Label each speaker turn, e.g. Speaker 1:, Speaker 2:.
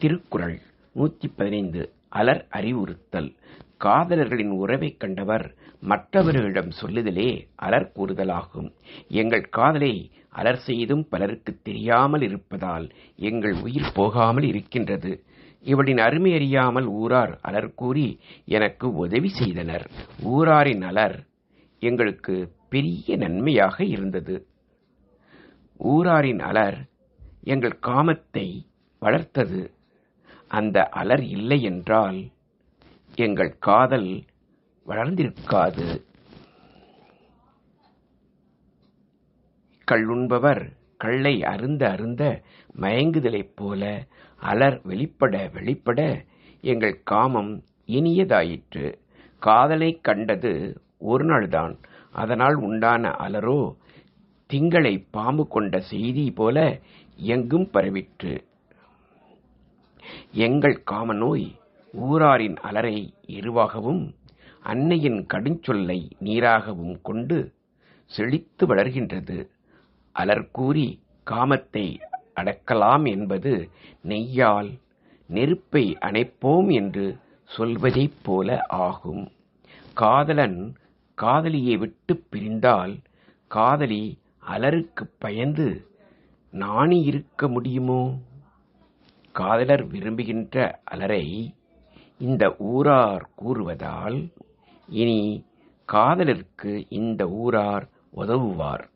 Speaker 1: திருக்குறள் 115 அலர் அறிவுறுத்தல். காதலர்களின் உறவைக் கண்டவர் மற்றவர்களிடம் சொல்லுதலே அலர் கூறுதலாகும். எங்கள் காதலை அலர் செய்தும் பலருக்குத் தெரியாமல் இருப்பதால் எங்கள் உயிர் போகாமல் இருக்கின்றது. இவளின் அருமை அறியாமல் ஊரார் அலர் கூறி எனக்கு உதவி செய்தனர். ஊராரின் அலர் எங்களுக்கு பெரிய நன்மையாக இருந்தது. ஊராரின் அலர் எங்கள் காமத்தை வளர்த்தது. அந்த அலர் இல்லை என்றால் எங்கள் காதல் வளர்ந்திருக்காது. கள்ளுண்பவர் கள்ளை அருந்த அருந்த மயங்குதலைப் போல அலர் வெளிப்பட வெளிப்பட எங்கள் காமம் இனியதாயிற்று. காதலைக் கண்டது ஒரு நாள்தான். அதனால் உண்டான அலரோ திங்களை பாம்பு கொண்ட செய்தி போல எங்கும் பரவிற்று. எங்கள் காமநோய் ஊராரின் அலரை எருவாகவும் அன்னையின் கடுஞ்சொல்லை நீராகவும் கொண்டு செழித்து வளர்கின்றது. அலர் கூறி காமத்தை அடக்கலாம் என்பது நெய்யால் நெருப்பை அணைப்போம் என்று சொல்வதைப் போல ஆகும். காதலன் காதலியை விட்டுப் பிரிந்தால் காதலி அலருக்குப் பயந்து நாணி இருக்க முடியுமோ? காதலர் விரும்புகின்ற அலரை இந்த ஊரார் கூறுவதால் இனி காதலருக்கு இந்த ஊரார் உதவுவார்.